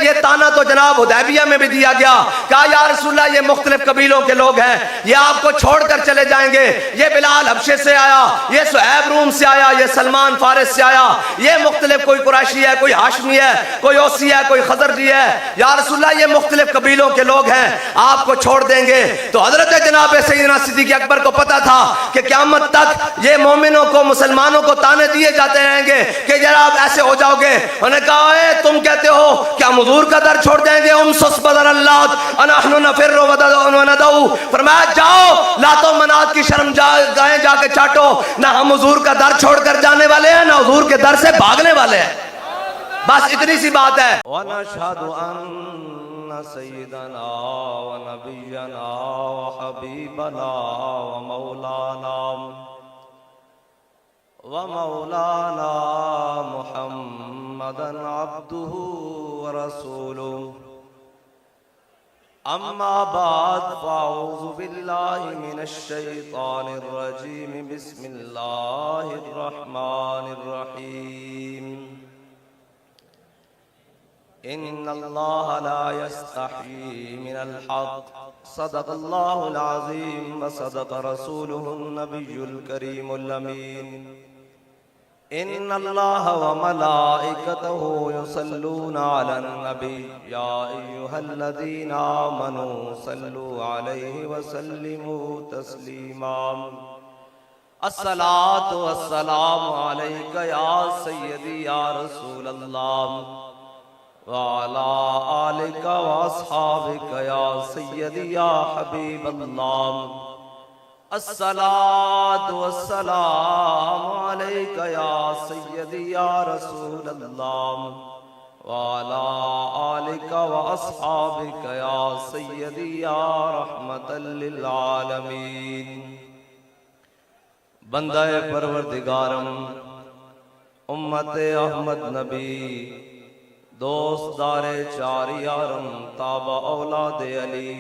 یہ تانا تو جناب حدیبیہ میں بھی دیا گیا، کہا یا رسول اللہ یہ مختلف قبیلوں کے لوگ ہیں، یہ آپ کو چھوڑ کر چلے جائیں گے، یہ بلال حبشے سے آیا، یہ صہیب روم سے آیا، یہ سلمان فارس سے آیا، یہ مختلف کوئی قریشی ہے، کوئی ہاشمی ہے، کوئی اوسی ہے، کوئی خزرجی ہے، یا رسول اللہ یہ مختلف قبیلوں کے لوگ ہیں، آپ کو چھوڑ دیں گے۔ تو حضرت جناب سیدنا صدیق اکبر کو پتا تھا کہ قیامت تک یہ مومنوں کو، مسلمانوں کو تانے دیے جاتے رہیں گے کہ جناب ایسے ہو جاؤ گے۔ انہوں نے کہا اے تم کہتے ہو کہ ہم حضور کا در چھوڑ دیں گے، امسس بدر اللہ نحن نفر وندعو، فرمایا جاؤ لات و منات کی شرم گاہیں جا کے چاٹو، نہ ہم حضور کا در چھوڑ کر جانے والے ہیں، نہ حضور کے در سے بھاگنے والے ہیں۔ بس اتنی سی بات ہے۔ وَنَشْهَدُ أَنَّ سَيِّدَنَا وَنَبِيَّنَا وَحَبِيبَنَا وَمَوْلَانَا مُحَمَّدًا عَبْدُهُ وَرَسُولُهُ أما بعد فأعوذ بالله من الشيطان الرجيم بسم الله الرحمن الرحيم إن الله لا يستحيي من الحق صدق الله العظيم وصدق رسوله النبي الكريم الأمين إن الله وملائكته يصلون على النبي يا أيها الذين آمنوا صلوا عليه وسلموا تسليما الصلاة والسلام عليك يا سيدي يا رسول الله وعلى آلك وأصحابك يا سيدي يا حبيب الله الصلاة والسلام عليك يا سيدي يا رسول الله وعلى آلك وأصحابك يا سيدي يا رحمة للعالمين بندہ پروردگارم امت احمد نبی دوست دار چار یارم تابع اولاد علی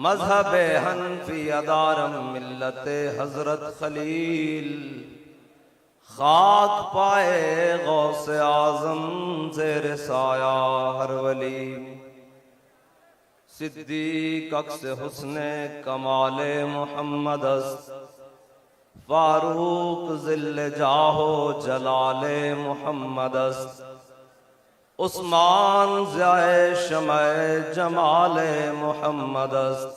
مذہب حنفی ادارم ملت حضرت خلیل خاک پائے غوث اعظم زیر سایہ ہر ولی صدیق عکس حسن کمال محمد است فاروق ذل جاہ جلال محمد است عثمان ضیاء شمع جمال محمد است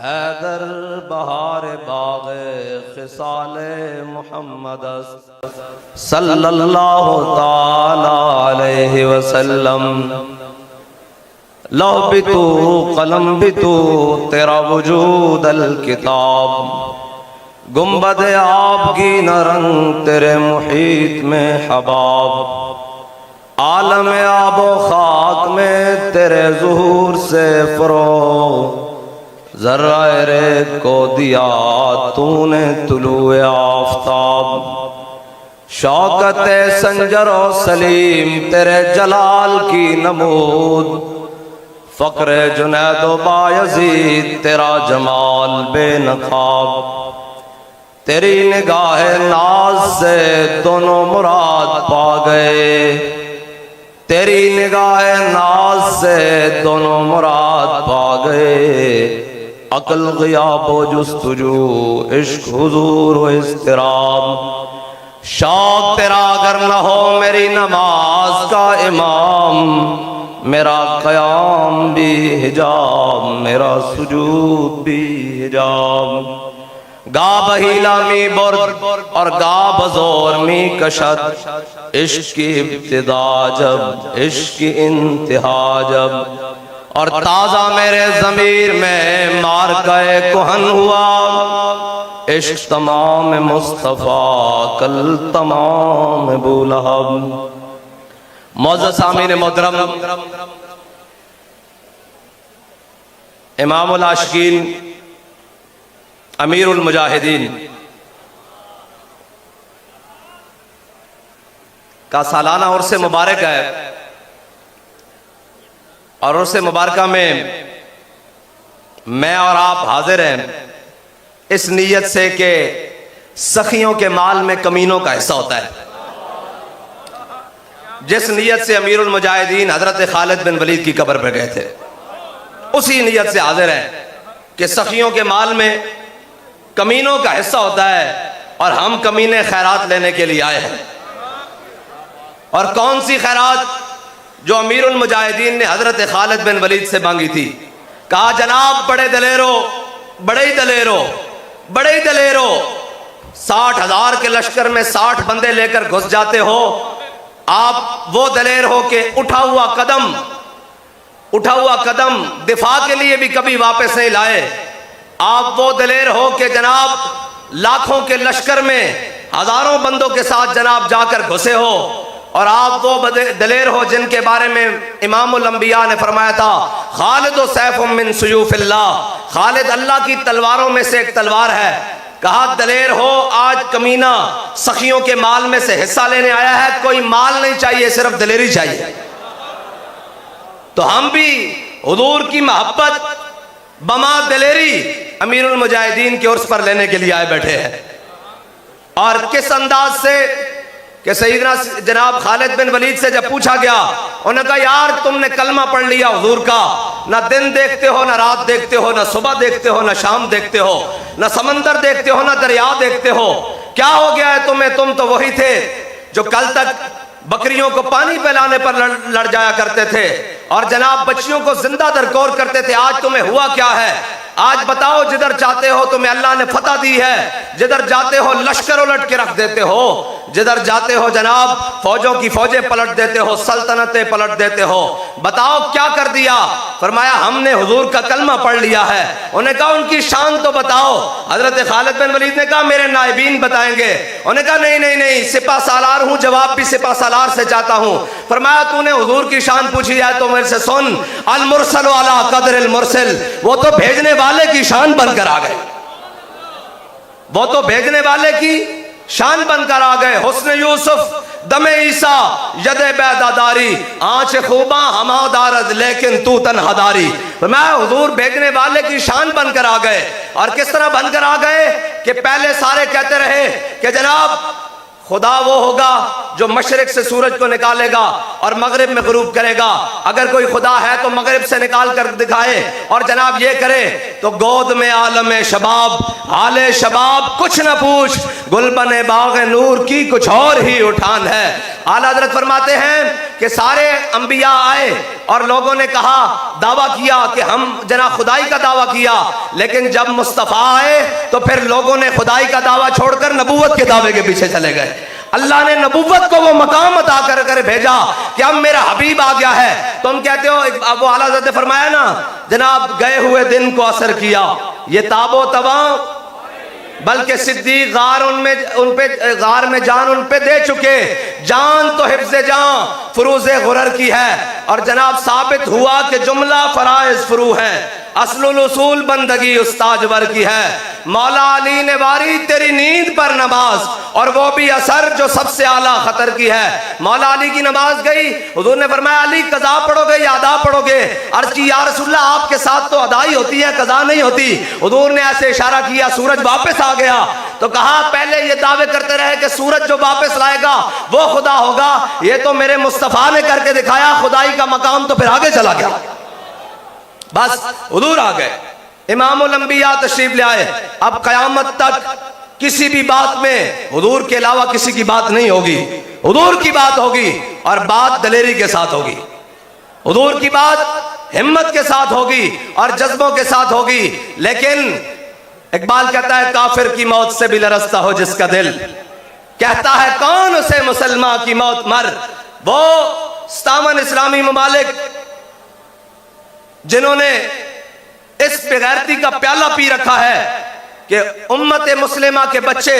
حیدر بہار باغ خصال محمد است صلی اللہ تعالی علیہ وسلم لوح بھی تو قلم بھی تو تیرا وجود الکتاب گنبد آپ کی نہ رنگ تیرے محیط میں حباب عالم آب و خاک میں تیرے ظہور سے فروغ ذرہ ریت کو دیا تو نے طلوع آفتاب شوکت سنجر و سلیم تیرے جلال کی نمود فقر جنید و بایزید تیرا جمال بے نقاب تیری نگاہ ناز سے دونوں مراد پا گئے تیری نگاہ ناز سے دونوں مراد پا گئے عقل غیاب و جستجو عشق حضور و اضطراب شوق تیرا اگر نہ ہو میری نماز کا امام میرا قیام بھی حجاب میرا سجود بھی حجاب گا بہیلا می برد اور گا بزور می کشد عشق کی ابتدا جب عشق کی انتہا جب اور تازہ میرے ضمیر میں مارکہ کہن ہوا عشق تمام مصطفیٰ کل تمام ابو لہب معزز سامعین محترم امام العاشقین امیر المجاہدین کا سالانہ عرس مبارک ہے اور عرس مبارکہ میں اور آپ حاضر ہیں اس نیت سے کہ سخیوں کے مال میں کمینوں کا حصہ ہوتا ہے जिस नीयत से अमीरुल मुजाहिदीन हजरत खालिद बिन वलीद की कब्र पर गए थे, उसी नीयत से हाजिर है कि सखियों के माल में कमीनों का हिस्सा होता है और हम कमीने खैरात लेने के लिए आए हैं। और कौन सी खैरात? जो अमीरुल मुजाहिदीन ने हजरत खालिद बिन वलीद से मांगी थी। कहा, जनाब बड़े दलेरो, बड़े ही दलेरो, बड़े ही दलेरो, 60,000 के लश्कर में 60 बंदे लेकर घुस जाते हो। आप वो दलेर हो कि उठा हुआ कदम दिफा के लिए भी कभी वापस नहीं लाए। आप वो दलेर हो कि जनाब लाखों के लश्कर में हजारों बंदों के साथ जनाब जाकर घुसे हो। और आप वो दलेर हो जिनके बारे में इमामुल अंबिया ने फरमाया था, खालिद सैफुम मिन सुयूफिल्लाह, खालिद अल्लाह की तलवारों में से एक तलवार है। कहा, दलेर हो, आज कमीना सखियों के माल में से हिस्सा लेने आया है, कोई माल नहीं चाहिए, सिर्फ दलेरी चाहिए। तो हम भी हुजूर की मोहब्बत बमा दलेरी अमीरुल मुजाहिदीन के उर्स पर लेने के लिए आए बैठे हैं। और किस अंदाज से कि सईदना जनाब खालिद बिन वलीद से जब पूछा गया, उन्होंने कहा, यार तुमने कलमा पढ़ लिया हुजूर का, ना दिन देखते हो, ना रात देखते हो, ना सुबह देखते हो, ना शाम देखते हो, ना समंदर देखते हो, ना दरिया देखते हो, क्या हो गया है तुम्हें? तुम तो वही थे जो कल तक बकरियों को पानी पिलाने पर लड़ जाया करते थे और जनाब बच्चियों को जिंदा दरकोर करते थे। आज तुम्हें हुआ क्या है? आज बताओ, जिधर चाहते हो तुम्हें अल्लाह ने फतह दी है, जिधर जाते हो लश्कर उलट के रख देते हो, जिधर जाते हो जनाब फौजों की फौजें पलट देते हो, सल्तनतें पलट देते हो। बताओ क्या कर दिया? फरमाया, हमने हुजूर का कलमा पढ़ लिया है। उन्हें कहा, उनकी शान तो बताओ। हजरत खालिद बिन वलीद ने कहा, मेरे नायबीन बताएंगे। उन्हें कहा, नहीं नहीं नहीं, सिपा सालार हूं, जवाब भी सिपा सालार से चाहता हूं। फरमाया, तूने हुजूर की शान पूछी है तो मेरे से सुन, अल मुरसल अला कदर अल मुरसल, वो तो भेजने वाले की शान बनकर आ गए, वो तो भेजने वाले की शान बनकर आ गए। हुस्न यूसुफ दमे ईसा यदे बैदादारी, आंच खूबा हमादारद लेकिन तू तन्हादारी। मैं हुजूर भेजने वाले की शान बनकर आ गए। और किस तरह बनकर आ गए कि पहले सारे कहते रहे कि जनाब खुदा वो होगा जो मशरिक से सूरज को निकालेगा और मगरिब में गुरूब करेगा। अगर कोई खुदा है तो मगरिब से निकाल कर दिखाए और जनाब ये करे तो गोद में आलम शबाब, हाले शबाब कुछ न पूछ, गुलबन बाग नूर की कुछ और ही उठान है। आला हज़रत फरमाते हैं कि सारे अंबिया आए और लोगों ने कहा, दावा किया कि हम जनाब खुदाई का दावा किया, लेकिन जब मुस्तफ़ा आए तो फिर लोगों ने खुदाई का दावा छोड़कर नबूवत के दावे के पीछे चले गए। अल्लाह ने नबूवत को वो मकाम अता कर भेजा कि अब मेरा हबीब आ गया है। तुम कहते हो, अब वो आला हज़रत ने फरमाया ना, जनाब गए हुए दिन को असर किया, ये ताबो तबा बल्कि सिद्दीक गार गार में जान उन पे दे चुके। जान तो हिफ्ज़े जान फुरूज़े गुरर की है और जनाब साबित हुआ कि जुमला फराइज फुरू है, असलुल उसूल बंदगी उस्ताजवर की है। मौला अली ने वारी तेरी नींद पर नमाज और वो भी असर जो सबसे आला खतर की है। मौला अली की नमाज गई, हुजूर ने फरमाया, अली कज़ा पढ़ोगे या अदा पढ़ोगे? अर्ज़ की, या रसूलल्लाह आपके साथ तो अदाई होती है, कज़ा नहीं होती। हुजूर ने ऐसे इशारा किया, सूरज वापस आ गया। तो कहा, पहले ये दावे करते रहे कि सूरज जो वापस लाएगा वो खुदा होगा, ये तो मेरे मुस्तफ़ा ने करके दिखाया, खुदाई का मकाम तो फिर आगे चला गया। बस हुजूर आ गए, इमामुल अंबिया तशरीफ ले आए। अब कयामत तक किसी भी बात में हुजूर के अलावा किसी की बात नहीं होगी, हुजूर की बात होगी और बात दलेरी के साथ होगी। हुजूर की बात हिम्मत के साथ होगी और जज्बों के साथ होगी। लेकिन इकबाल कहता है, काफिर की मौत से भी लरसता हो जिसका दिल, कहता है कौन उसे मुसलमान की मौत मर। वो 57 इस्लामी ममालिक जिन्होंने इस बेगैरती का प्याला पी रखा है कि उम्मत मुस्लिमा के बच्चे,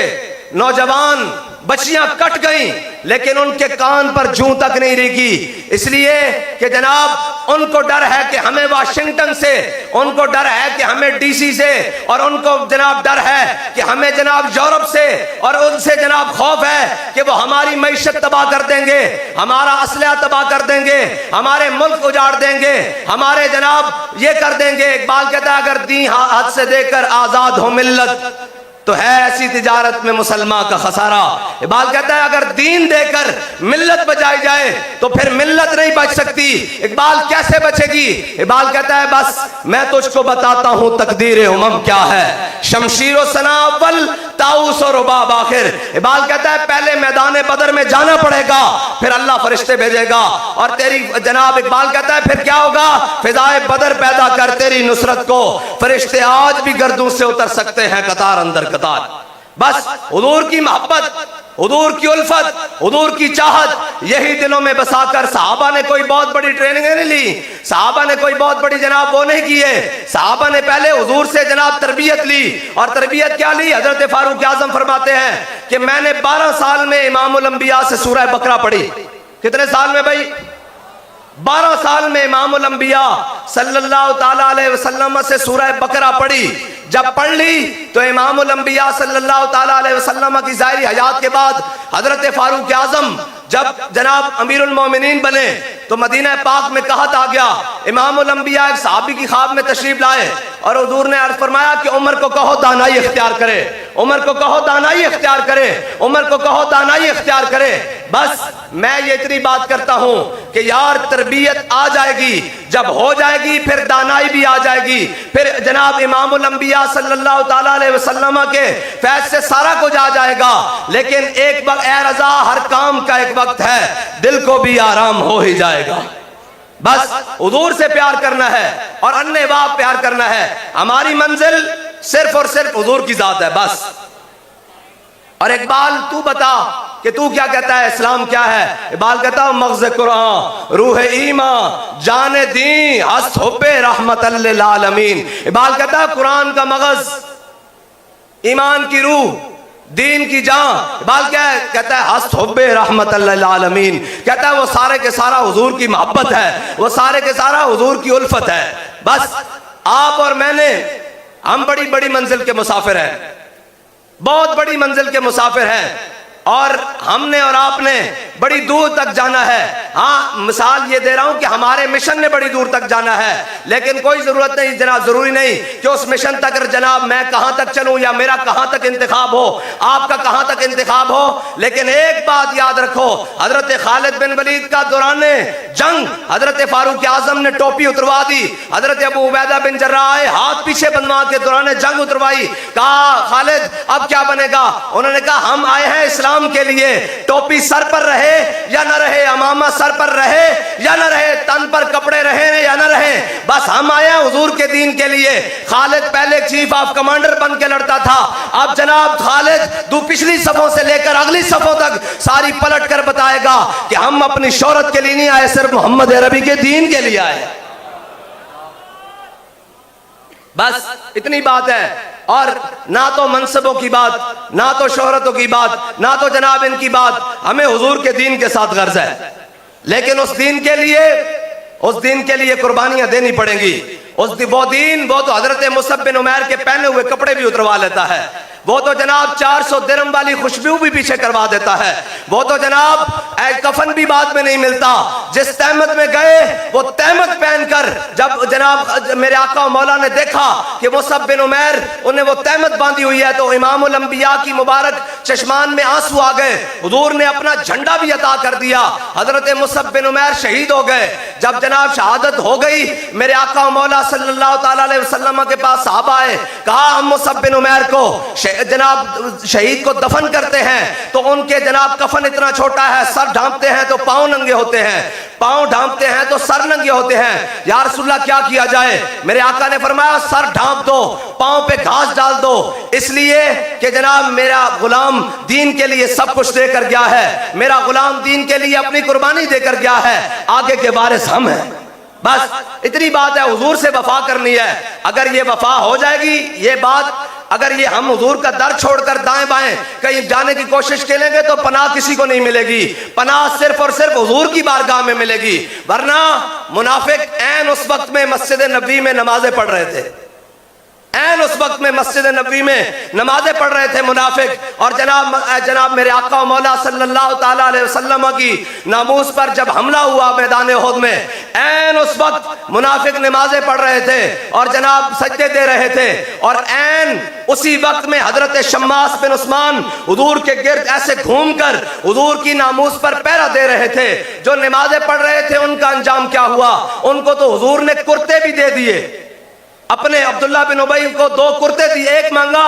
नौजवान, बच्चियां कट गईं, लेकिन उनके कान पर जूं तक नहीं रेगी, इसलिए कि जनाब उनको डर है कि हमें वाशिंगटन से, उनको डर है कि हमें डीसी से, और उनको जनाब डर है कि हमें जनाब यूरोप से, और उनसे जनाब खौफ है कि वो हमारी मईशत तबाह कर देंगे, हमारा असलहा तबाह कर देंगे, हमारे मुल्क उजाड़ देंगे, हमारे जनाब ये कर देंगे। इकबाल कहता है, अगर दी हाथ से देकर आजाद हो मिल्लत تو ہے ایسی تجارت میں مسلمان کا خسارہ۔ اقبال کہتا ہے اگر دین دے کر ملت بچائی جائے تو پھر ملت نہیں بچ سکتی۔ اقبال کیسے بچے گی؟ اقبال کہتا ہے بس میں تجھ کو بتاتا ہوں تقدیر امم کیا ہے، شمشیر و سنا اول طاؤس و رباب آخر۔ اقبال کہتا ہے پہلے میدان بدر میں جانا پڑے گا، پھر اللہ فرشتے بھیجے گا، اور تیری جناب اقبال کہتا ہے پھر کیا ہوگا؟ فضائے بدر پیدا کر تیری نصرت کو، فرشتے آج بھی گردوں سے اتر سکتے ہیں قطار اندر قطار۔ بس حضور کی محبت، حضور کی الفت، حضور کی چاہت یہی دلوں میں بسا کر صحابہ نے کوئی بہت بڑی ٹریننگ نہیں لی، صحابہ نے کوئی بہت بڑی جناب وہ نہیں کیے، صحابہ نے پہلے حضور سے جناب تربیت لی۔ اور تربیت کیا لی؟ حضرت فاروق اعظم فرماتے ہیں کہ میں نے 12 سال میں امام الانبیاء سے سورہ بقرہ پڑھی۔ کتنے سال میں بھائی؟ 12 سال میں امام الانبیاء صلی اللہ تعالیٰ علیہ وسلم سے سورہ بقرہ پڑھی۔ جب پڑھ لی تو امام الانبیاء صلی اللہ تعالیٰ علیہ وسلم کی ظاہری حیات کے بعد حضرت فاروق اعظم جب جناب امیر المومنین بنے تو مدینہ پاک میں کہت آ گیا۔ امام الانبیاء ایک صحابی کی خواب میں تشریف لائے اور حضور نے عرض فرمایا کہ عمر کو کہو دانائی اختیار کرے، عمر کو کہو دانائی اختیار کرے، عمر کو کہو دانائی اختیار کرے۔ بس میں یہ اتنی بات کرتا ہوں کہ یار تربیت آ جائے گی، جب ہو جائے گی پھر دانائی بھی آ جائے گی، پھر جناب امام الانبیاء صلی اللہ تعالیٰ علیہ وسلم کے فیض سے سارا کچھ آ جائے گا۔ لیکن ایک وقت اے رضا ہر کام کا ایک وقت ہے، دل کو بھی آرام ہو ہی جائے گا۔ بس حضور سے پیار کرنا ہے اور اننے باپ پیار کرنا ہے۔ ہماری منزل صرف اور صرف حضور کی ذات ہے بس۔ اور اقبال تو بتا کہ تو کیا کہتا ہے، اسلام کیا ہے؟ اقبال کہتا ہے مغز قرآن روح ایمان جان دین ہست حب رحمت للعالمین۔ اقبال کہتا ہے قرآن کا مغز، ایمان کی روح، دین کی جان۔ اقبال کیا ہے؟ کہتا ہے ہست حب رحمت للعالمین، کہتا ہے وہ سارے کے سارا حضور کی محبت ہے، وہ سارے کے سارا حضور کی الفت ہے۔ بس آپ اور میں نے، ہم بڑی بڑی منزل کے مسافر ہیں، بہت بڑی منزل کے مسافر ہیں، اور ہم نے اور آپ نے بڑی دور تک جانا ہے۔ ہاں مثال یہ دے رہا ہوں کہ ہمارے مشن نے بڑی دور تک جانا ہے، لیکن کوئی ضرورت نہیں جناب، ضروری نہیں کہ اس مشن تک جناب میں کہاں تک چلوں یا میرا کہاں تک انتخاب ہو، آپ کا کہاں تک انتخاب ہو۔ لیکن ایک بات یاد رکھو، حضرت خالد بن ولید کا دوران جنگ حضرت فاروق اعظم نے ٹوپی اتروا دی، حضرت ابو عبیدہ بن جراح آئے ہاتھ پیچھے بنوا کے دوران جنگ اتروائی۔ کہا خالد اب کیا بنے گا؟ انہوں نے کہا ہم آئے ہیں اسلام کے لیے، ٹوپی سر پر رہے یا نہ رہے، امامہ سر پر رہے یا نہ رہے، تن پر کپڑے رہے یا نہ رہے، بس ہم آئے ہیں حضور کے دین کے لیے۔ خالد پہلے چیف آف کمانڈر بن کے لڑتا تھا، اب جناب خالد دو پچھلی صفوں سے لے کر اگلی صفوں تک ساری پلٹ کر بتائے گا کہ ہم اپنی شہرت کے لیے نہیں آئے، صرف محمد عربی کے دین کے لیے آئے۔ بس اتنی بات ہے۔ اور نہ تو منصبوں کی بات، نہ تو شہرتوں کی بات، نہ تو جناب ان کی بات، ہمیں حضور کے دین کے ساتھ غرض ہے، لیکن اس دین کے لیے قربانیاں دینی پڑیں گی۔ وہ دین وہ تو حضرت مصعب بن عمیر کے پہنے ہوئے کپڑے بھی اتروا لیتا ہے، وہ تو جناب 400 درہم والی خوشبو بھی پیچھے کروا دیتا ہے، وہ تو جناب کفن بھی بعد میں نہیں ملتا۔ جس تہمت میں گئے وہ تہمت پہن کر جب جناب میرے آقا و مولا نے دیکھا کہ مصعب بن عمیر انہیں وہ تہمت باندھی ہوئی ہے تو امام الانبیاء کی مبارک چشمان میں آنسو آ گئے، حضور نے اپنا جھنڈا بھی عطا کر دیا، حضرت مصعب بن عمیر شہید ہو گئے۔ جب جناب شہادت ہو گئی میرے آقا و مولا صلی اللہ تعالیٰ علیہ وسلم کے پاس صحابہ آئے، کہا ہم مصعب بن عمیر کو جناب شہید کو دفن کرتے ہیں تو ان کے جناب کفن اتنا چھوٹا ہے، سر ڈھانپتے ہیں تو پاؤں ننگے ہوتے ہیں، پاؤں ڈھانپتے ہیں تو سر ننگے ہوتے ہیں، یا رسول اللہ کیا کیا جائے؟ میرے آقا نے فرمایا سر ڈھانپ دو، پاؤں پہ گھاس ڈال دو، اس لیے کہ جناب میرا غلام دین کے لیے سب کچھ دے کر گیا ہے، میرا غلام دین کے لیے اپنی قربانی دے کر گیا ہے، آگے کے وارث ہم ہیں۔ بس اتنی بات ہے، حضور سے وفا کرنی ہے۔ اگر یہ وفا ہو جائے گی، یہ بات اگر یہ ہم حضور کا در چھوڑ کر دائیں بائیں کہیں جانے کی کوشش کریں گے تو پناہ کسی کو نہیں ملے گی، پناہ صرف اور صرف حضور کی بارگاہ میں ملے گی۔ ورنہ منافق عین اس وقت میں مسجد نبوی میں نمازیں پڑھ رہے تھے، ऐन उस वक्त में मस्जिद नबी में नमाजें पढ़ रहे थे मुनाफिक, और जनाब मेरे आका मौला सल्लल्लाहु ताला अलैहि वसल्लम की नामूस पर जब हमला हुआ मैदान उहद में, ऐन उस वक्त मुनाफिक नमाजें पढ़ रहे थे और जनाब सजदे दे रहे थे, और ऐन उसी वक्त में हजरत शम्मास बिन उस्मान हुजूर के गिर्द ऐसे घूमकर हुजूर की नामूस पर पहरा दे रहे थे। जो नमाजें पढ़ रहे थे उनका अंजाम क्या हुआ? उनको तो हुजूर ने कुर्ते भी दे दिए। अपने अब्दुल्ला बिन उबई को 2 कुर्ते दिए, 1 मांगा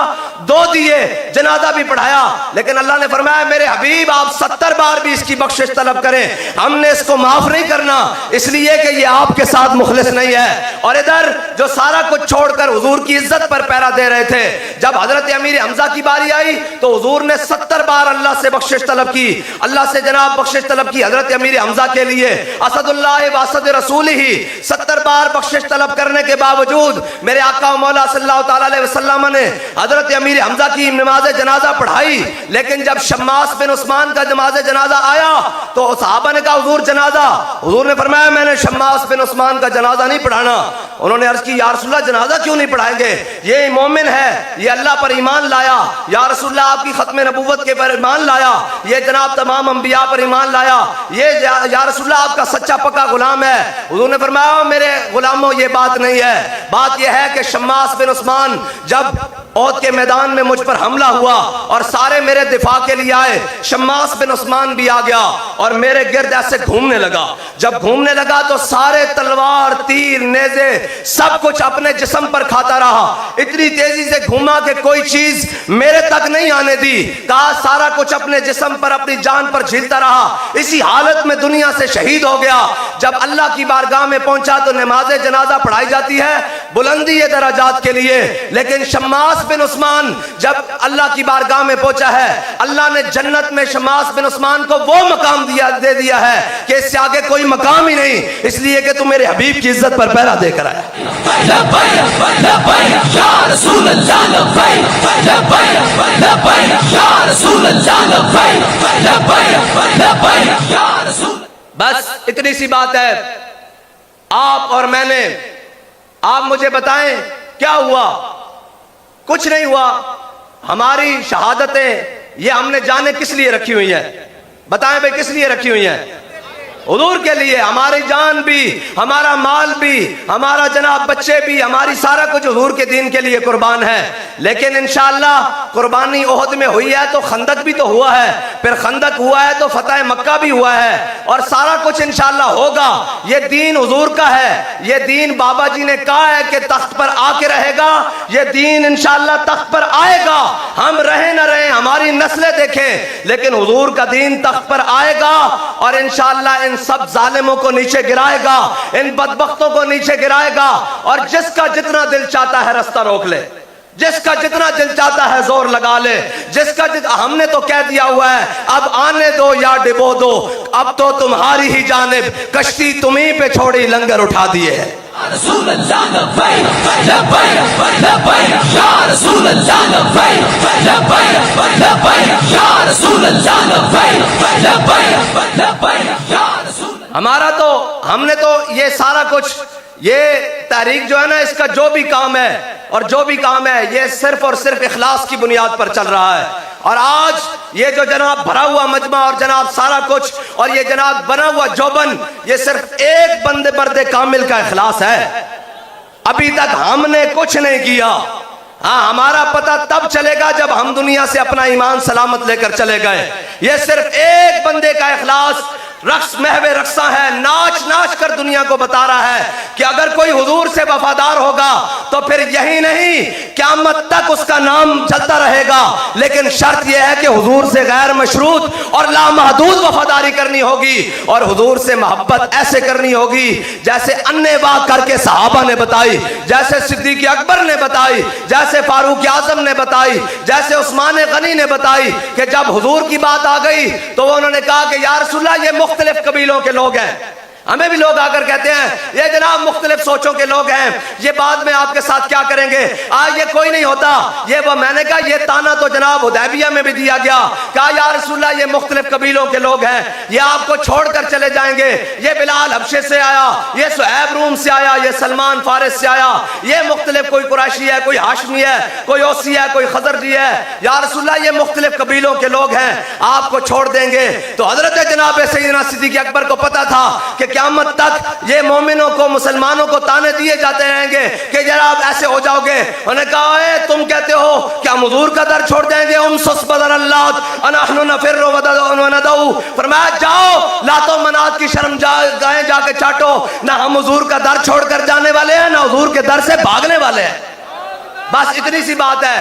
2 दिए, जनाजा भी पढ़ाया। लेकिन अल्लाह ने फरमाया मेरे हबीब आप 70 बार भी इसकी बख्शिश तलब करें, हमने इसको माफ नहीं करना, इसलिए कि ये आपके साथ मुखलिस नहीं है। और इधर जो सारा कुछ छोड़कर हुजूर की इज्जत पर पहरा दे रहे थे, जब हजरत अमीर हमजा की बारी आई तो हुजूर ने 70 बार अल्लाह से बख्शिश तलब की, अल्लाह से जनाब बख्शिश तलब की हजरत अमीर हमजा के लिए। असदुल्लाह व असद रसूल ही 70 बार बख्शिश तलब करने के बावजूद मेरे आका मौला सल्लल्लाहु ताला अलैहि वसल्लम ने हजरत अमीर हमजा की नमाज जनाजा पढ़ाई। लेकिन जब शम्मास बिन उस्मान का नमाज जनाजा आया तो सहाबा ने कहा हुजूर जनाजा, हुजूर ने फरमाया मैंने शम्मास बिन उस्मान का जनाजा नहीं पढ़ाना। उन्होंने अर्ज की या रसूलल्लाह जनाजा क्यों नहीं पढ़ाएंगे, ये मोमिन है, ये अल्लाह पर ईमान लाया, या रसूलल्लाह आपकी खत्म नबूवत के पर ईमान लाया, ये जनाब तमाम अंबिया पर ईमान लाया, ये या रसूलल्लाह आपका सच्चा पक्का गुलाम है। हुजूर ने फरमाया मेरे गुलामों ये बात नहीं है, बात ये है कि शम्मास बिन उस्मान जब औद के मैदान में मुझ पर हमला हुआ और सारे मेरे दिफा के लिए आए, शम्मास बिन उस्मान भी आ गया और मेरे गिर्द ऐसे घूमने लगा। जब घूमने लगा तो सारे तलवार तीर नेज़े सब कुछ अपने जिस्म पर खाता रहा, इतनी तेजी से घूमा कि कोई चीज मेरे तक नहीं आने दी। कहा सारा कुछ अपने जिस्म पर अपनी जान पर झीलता रहा, इसी हालत में दुनिया से शहीद हो गया। जब अल्लाह की बारगाह में पहुंचा तो नमाज जनाजा पढ़ाई जाती है बुलंदी दराजात के लिए, लेकिन शम्मास बिन उस्मान जब अल्लाह की बारगाह में पहुंचा है, अल्लाह ने जन्नत में शम्मास बिन उस्मान को वो मकाम दे दिया है कि इससे आगे कोई मकाम ही नहीं, इसलिए कि तू मेरे हबीब की इज्जत पर पहरा देकर आया। बस इतनी सी बात है, आप और मैंने, आप मुझे बताएं क्या हुआ? कुछ नहीं हुआ। हमारी शहादतें ये हमने जाने किस लिए रखी हुई है? बताएं भाई किस लिए रखी हुई है? हुजूर के लिए। हमारी जान भी, हमारा माल भी, हमारा जनाब बच्चे भी, हमारी सारा कुछ हुजूर के दीन के लिए कुर्बान है। लेकिन इंशाअल्लाह कुर्बानी ओहद में हुई है तो खंदक भी तो हुआ है, फिर खंदक हुआ है तो फतह मक्का भी हुआ है, और सारा कुछ इंशाअल्लाह होगा। ये दीन हुजूर का है, ये दीन बाबा जी ने कहा है कि तख्त पर आके रहेगा, ये दीन इंशाअल्लाह तख्त पर आएगा। हम रहे न रहे, हमारी नस्लें देखें, लेकिन हुजूर का दीन तख्त पर आएगा और इंशाअल्लाह इन सब जालिमों को नीचे गिराएगा, इन बदबख्तों को नीचे गिराएगा। और जिसका जितना दिल चाहता है रास्ता रोक ले, जिसका जितना दिल चाहता है जोर लगा ले, जिसका हमने तो कह दिया हुआ है अब आने दो या डिबो दो, अब तो तुम्हारी ही जानिब कश्ती तुम्हीं पे छोड़ी लंगर उठा दिए है। हमारा तो, हमने तो ये सारा कुछ, ये तहरीक जो है ना, इसका जो भी काम है और जो भी काम है ये सिर्फ और सिर्फ इखलास की बुनियाद पर चल रहा है। और आज ये जो जनाब भरा हुआ मजमा और जनाब सारा कुछ और ये जनाब बना हुआ जोबन, ये सिर्फ एक बंदे मर्दे कामिल का इखलास है। अभी तक हमने कुछ नहीं किया। हाँ, हमारा पता तब चलेगा जब हम दुनिया से अपना ईमान सलामत लेकर चले गए। ये सिर्फ एक बंदे का इखलास, रक्स महवे रक्सा है, नाच नाच कर दुनिया को बता रहा है कि अगर कोई हुजूर से वफादार होगा तो फिर यही नहीं क़यामत तक उसका नाम चलता रहेगा। लेकिन शर्त यह है कि हुजूर से गैर मशरूत और लामहदूद वफादारी करनी होगी, और हुजूर से मोहब्बत ऐसे करनी होगी जैसे अन्ने वाह करके सहाबा ने बताई, जैसे सिद्दीक़ अकबर ने बताई, जैसे फारूक आजम ने बताई, जैसे उस्मान गनी ने बताई कि जब हुजूर की बात आ गई तो उन्होंने कहा कि या रसूलल्लाह ये मुख्तलिफ कबीलों के लोग हैं, हमें भी लोग आकर कहते हैं ये जनाब मुख्तलिफ सोचों के लोग हैं, ये बाद में आपके साथ क्या करेंगे, आज ये कोई नहीं होता। ये वो मैंने कहा ये ताना तो जनाब हुदैबिया में भी दिया गया, कहा या रसूलल्लाह ये मुख्तलिफ कबीलों के लोग हैं, ये आपको छोड़कर चले जाएंगे। ये बिलाल हबशे से आया, ये सुहैब रूम से आया, ये सलमान फारिस से आया, ये मुख्तलिफ कोई कुरैशी है, कोई हाशमी है, कोई ओसी है, कोई खजरजी है। या रसूलल्लाह ये मुख्तलिफ कबीलों के लोग हैं, आपको छोड़ देंगे। तो हजरत जनाब सैयदना सिद्दीक़ अकबर को पता था कि क़यामत तक ये मोमिनों को, मुसलमानों को ताने दिए जाते रहेंगे कि जरा आप ऐसे हो जाओगे। उन्होंने कहा ए तुम कहते हो कि हम हुजूर का दर छोड़ देंगे, फरमाया जाओ लातो मनात की शर्म गाएं जाके चाटो, ना हम हुजूर का दर छोड़कर जाने वाले हैं, ना हुजूर के दर से भागने वाले हैं। बस इतनी सी बात है।